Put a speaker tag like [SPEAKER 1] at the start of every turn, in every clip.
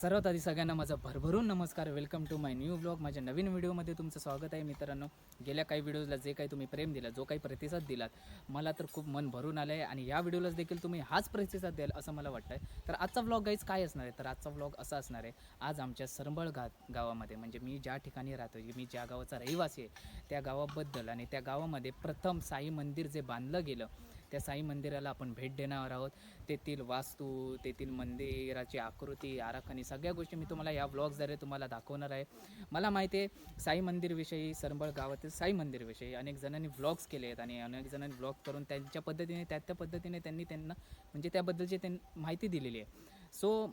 [SPEAKER 1] सर्वात आधी सगळ्यांना माझा भरभरून नमस्कार. Welcome to my new blog. माझ्या नवीन व्हिडिओमध्ये तुमचं स्वागत आहे मित्रांनो. गेल्या काही व्हिडिओजला जे काही तुम्ही प्रेम दिला, जो काही प्रतिसाद दिलात, मला तर खूप मन भरून आलं आहे आणि या व्हिडिओलाच देखील तुम्ही हाच प्रतिसाद द्याल असं मला वाटतं आहे. तर आजचा व्लॉग गाईज काय असणार आहे, तर आजचा व्लॉग असा असणार आहे. आज आमच्या सरंबळ गावामध्ये, म्हणजे मी ज्या ठिकाणी राहतो, मी ज्या गावाचा रहिवासी आहे, त्या गावाबद्दल आणि त्या गावामध्ये प्रथम साई मंदिर जे बांधलं गेलं, त्या साई मंदिराला आपण भेट देणार आहोत. तेथील वास्तू, तेथील मंदिराची आकृती, आराखणी, सगळ्या गोष्टी मी तुम्हाला या व्लॉग्सद्वारे तुम्हाला दाखवणार आहे. मला माहिती आहे साई मंदिरविषयी, सरंबळ गावातील साई मंदिरविषयी अनेक जणांनी व्लॉग्स केले आहेत आणि अनेक जणांनी व्लॉग करून त्यांच्या पद्धतीने त्या पद्धतीने त्यांना म्हणजे त्याबद्दलची माहिती दिलेली आहे. सो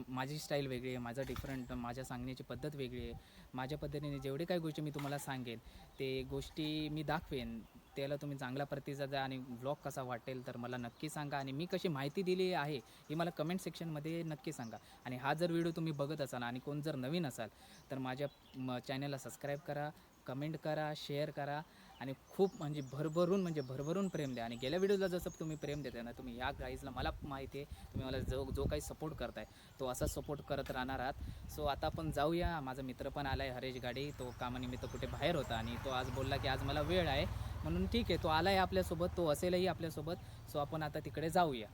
[SPEAKER 1] माझी स्टाईल वेगळी आहे, माझा डिफरंट, माझ्या सांगण्याची पद्धत वेगळी आहे. माझ्या पद्धतीने जेवढे काही गोष्टी मी तुम्हाला सांगेन ते गोष्टी मी दाखवेन. त्याला तुम्ही चांगला प्रतिसाद द्या आणि व्लॉग कसा वाटेल तर मला नक्की सांगा आणि मी कशी माहिती दिली आहे ही मला कमेंट सेक्शनमध्ये नक्की सांगा. आणि हा जर व्हिडिओ तुम्ही बघत असाल आणि कोण जर नवीन असाल तर माझ्या चॅनलला सबस्क्राईब करा, कमेंट करा, शेअर करा आणि खूप म्हणजे भरभरून प्रेम द्या. आणि गेल्या व्हिडिओला जसं तुम्ही प्रेम देताय ना, तुम्ही या गाईजला, मला माहिती आहे तुम्ही मला जो काही सपोर्ट करताय तो असा सपोर्ट करत राहणार आहात. सो आता आपण जाऊया. माझा मित्र पण आला आहे, हरेश गाडी. तो कामानिमित्त कुठे बाहेर होता आणि तो आज बोलला की आज मला वेळ आहे, म्हणून ठीक आहे, तो आला आहे आपल्यासोबत, तो असेलही आपल्यासोबत. सो आपण आता तिकडे जाऊया.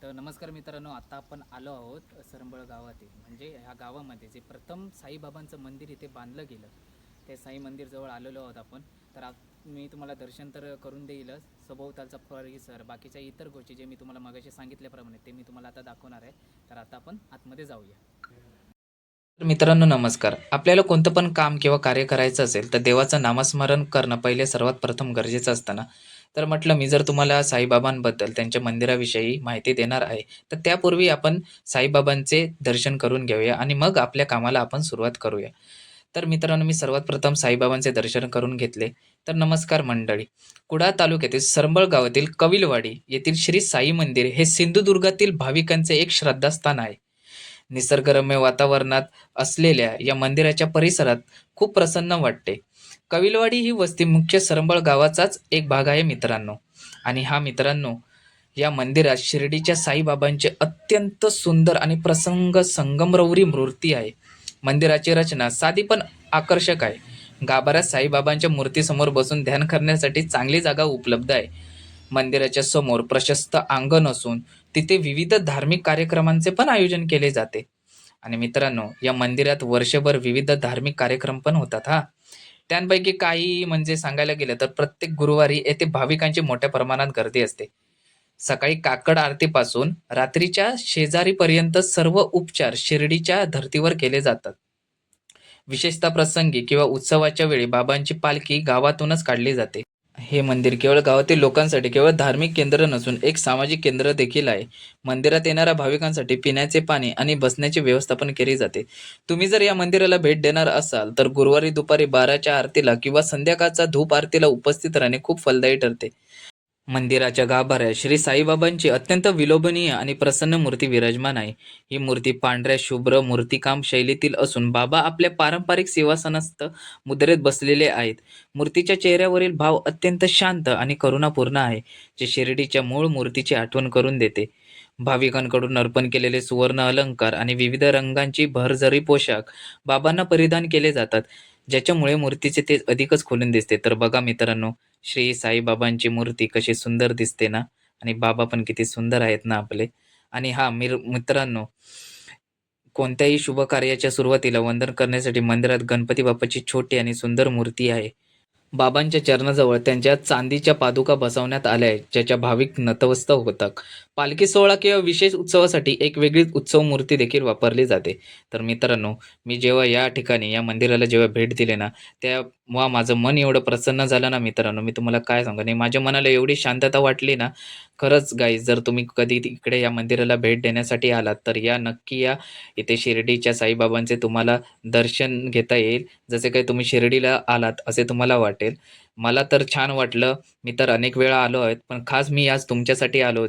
[SPEAKER 1] तर नमस्कार मित्रांनो, आता आपण आलो आहोत सरंबळ गावातील, म्हणजे ह्या गावामध्ये जे प्रथम साईबाबांचं मंदिर इथे बांधलं गेलं, ते साई मंदिरजवळ आलेलो आहोत आपण. तर मी तुम्हाला दर्शन तर करून देईलच, सभोवतालचा परिसर, बाकीच्या इतर गोष्टी जे मी तुम्हाला मगाशी सांगितल्याप्रमाणे ते मी तुम्हाला आता दाखवणार आहे. तर आता आपण आतमध्ये जाऊया. तर मित्रांनो नमस्कार. आपल्याला कोणतं पण काम किंवा कार्य करायचं असेल तर देवाचं नामस्मरण करणं पहिले सर्वात प्रथम गरजेचं असतं ना. तर म्हटलं मी जर तुम्हाला साईबाबांबद्दल, त्यांच्या मंदिराविषयी माहिती देणार आहे, तर त्यापूर्वी आपण साईबाबांचे दर्शन करून घेऊया आणि मग आपल्या कामाला आपण सुरुवात करूया. तर मित्रांनो, मी सर्वात प्रथम साईबाबांचे दर्शन करून घेतले. तर नमस्कार मंडळी. कुडाळ तालुक्यातील सरंबळ गावातील कविलवाडी येथील श्री साई मंदिर हे सिंधुदुर्गातील भाविकांचे एक श्रद्धास्थान आहे. निसर्गरम्य वातावरणात असलेल्या या मंदिराच्या परिसरात खूप प्रसन्न वाटते. कविलवाडी ही वस्ती मुख्य सरंबळ गावाचाच एक भाग आहे मित्रांनो. आणि हा मित्रांनो, या मंदिरात शिर्डीच्या साईबाबांचे अत्यंत सुंदर आणि प्रसंग संगमरवरी मूर्ती आहे. मंदिराची रचना साधी पण आकर्षक आहे. गाभाऱ्यात साईबाबांच्या मूर्तीसमोर बसून ध्यान करण्यासाठी चांगली जागा उपलब्ध आहे. मंदिराच्या समोर प्रशस्त अंगण असून तिथे विविध धार्मिक कार्यक्रमांचे पण आयोजन केले जाते. आणि मित्रांनो, या मंदिरात वर्षभर विविध धार्मिक कार्यक्रम पण होतात हा. त्यांपैकी काही म्हणजे सांगायला गेलं तर प्रत्येक गुरुवारी येथे भाविकांची मोठ्या प्रमाणात गर्दी असते. सकाळी काकड आरतीपासून रात्रीच्या शेजारीपर्यंत सर्व उपचार शिर्डीच्या धर्तीवर केले जातात. विशेषतः प्रसंगी किंवा उत्सवाच्या वेळी बाबांची पालखी गावातूनच काढली जाते. हे मंदिर केवळ गावातील लोकांसाठी केवळ धार्मिक केंद्र नसून एक सामाजिक केंद्र देखील आहे. मंदिरात येणाऱ्या भाविकांसाठी पिण्याचे पाणी आणि बसण्याचे व्यवस्थापन केले जाते. तुम्ही जर या मंदिराला भेट देणार असाल तर गुरुवारी दुपारी 12च्या आरतीला किंवा संध्याकाळच्या धूप आरतीला उपस्थित राहणे खूप फलदायी ठरते. मंदिराच्या गाभाऱ्यात श्री साईबाबांची अत्यंत विलोभनीय आणि प्रसन्न मूर्ती विराजमान आहे. ही मूर्ती पांढऱ्या शुभ्र मूर्तिकाम शैलीतील असून बाबा आपल्या पारंपरिक सिंहासनस्थ मुद्रेत बसलेले आहेत. मूर्तीच्या चेहऱ्यावरील भाव अत्यंत शांत आणि करुणापूर्ण आहे, जे शिर्डीच्या मूळ मूर्तीची आठवण करून देते. भाविकांकडून अर्पण केलेले सुवर्ण अलंकार आणि विविध रंगांची भरजरी पोशाख बाबांना परिधान केले जातात, ज्याच्यामुळे मूर्तीचे तेज अधिकच खोलून दिसते. तर बघा मित्रांनो, श्री साईबाबांची मूर्ती कशी सुंदर दिसते ना, आणि बाबा पण किती सुंदर आहेत ना आपले. आणि हा मित्रांनो, कोणत्याही शुभ कार्याच्या सुरुवातीला वंदन करण्यासाठी मंदिरात गणपती बाप्पाची छोटी आणि सुंदर मूर्ती आहे. बाबांच्या चरणाजवळ त्यांच्या चांदीच्या पादुका बसवण्यात आल्या आहेत, ज्याच्या भाविक नतमस्तक होतात. पालखी सोहळा किंवा विशेष उत्सवासाठी एक वेगळीच उत्सव मूर्ती देखील वापरली जाते. तर मित्रांनो, मी जेव्हा या ठिकाणी या मंदिराला जेव्हा भेट दिली ना, तेव्हा माझं मन एवढं प्रसन्न झालं ना मित्रांनो, मी तुम्हाला काय सांगू आणि माझ्या मनाला एवढी शांतता वाटली ना, खरंच गाईज जर तुम्ही कधी इकडे या मंदिराला भेट देण्यासाठी आलात, तर नक्की या. इथे शिर्डीच्या साईबाबांचे तुम्हाला दर्शन घेता येईल. जसे काही तुम्ही शिर्डीला आलात असे तुम्हाला वाटेल. मला तर छान वाटलं. मी तर अनेक वेळा आलो आहे. पण खास मी आज तुमच्यासाठी आलो.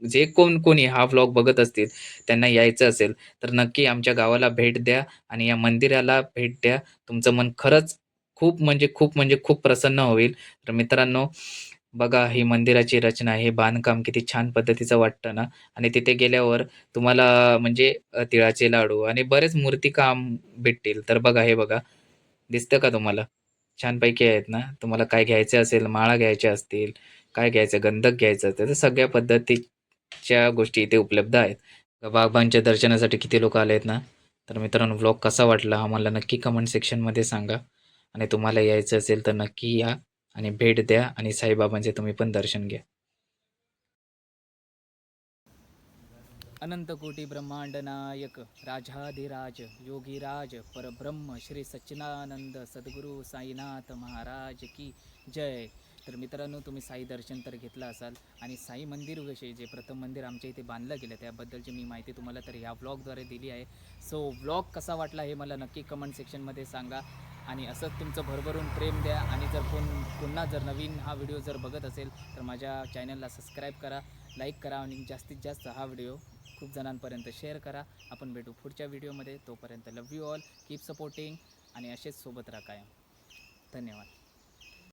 [SPEAKER 1] जे कोणी हा व्लॉग बघत असतील, त्यांना यायचं असेल, तर नक्की आमच्या गावाला भेट द्या आणि या मंदिराला भेट द्या. तुमचं मन खरंच खूप प्रसन्न होईल. तर मित्रांनो, बघा ही मंदिराची रचना, हे बांधकाम किती छान पद्धतीचं वाटतं ना आणि तिथे गेल्यावर तुम्हाला म्हणजे तिळाचे लाडू आणि बरेच मूर्तिकाम भेटतील. तर बघा, हे बघा. दिसतं का तुम्हाला? छानपैकी आहेत ना? तुम्हाला काय घ्यायचं असेल, माळा घ्यायच्या असतील, काय घ्यायचं, गंधक घ्यायचं असेल, तर सगळ्या पद्धतीच्या गोष्टी इथे उपलब्ध आहेत. बाबांच्या दर्शनासाठी किती लोकं आले ना? तर मित्रांनो, व्लॉग कसा वाटला आम्हाला नक्की कमेंट सेक्शनमध्ये सांगा आणि तुम्हाला यायचं असेल तर नक्की या आणि भेट द्या आणि साईबाबांचे तुम्ही पण दर्शन घ्या. अनंत कोटी ब्रह्मांड नायक राजाधिराज योगीराज परब्रह्म श्री सच्चिदानंद सद्गुरू साईनाथ महाराज की जय. तर मित्रांनो, तुम्ही साई दर्शन तर घेतलं असाल आणि साई मंदिरविषयी जे प्रथम मंदिर आमच्या इथे बांधलं गेलं त्याबद्दलची मी माहिती तुम्हाला तर ह्या व्लॉगद्वारे दिली आहे. सो व्लॉग कसा वाटला हे मला नक्की कमेंट सेक्शनमध्ये सांगा आणि असंच तुमचं भरभरून प्रेम द्या आणि जर पुन्हा जर नवीन हा व्हिडिओ जर बघत असेल तर माझ्या चॅनलला सबस्क्राईब करा, लाईक करा आणि जास्तीत जास्त हा व्हिडिओ खूप जणांपर्यंत शेअर करा. आपण भेटू पुढच्या व्हिडिओमध्ये. तोपर्यंत love you all, keep supporting आणि असेच सोबत राहा कायम. धन्यवाद.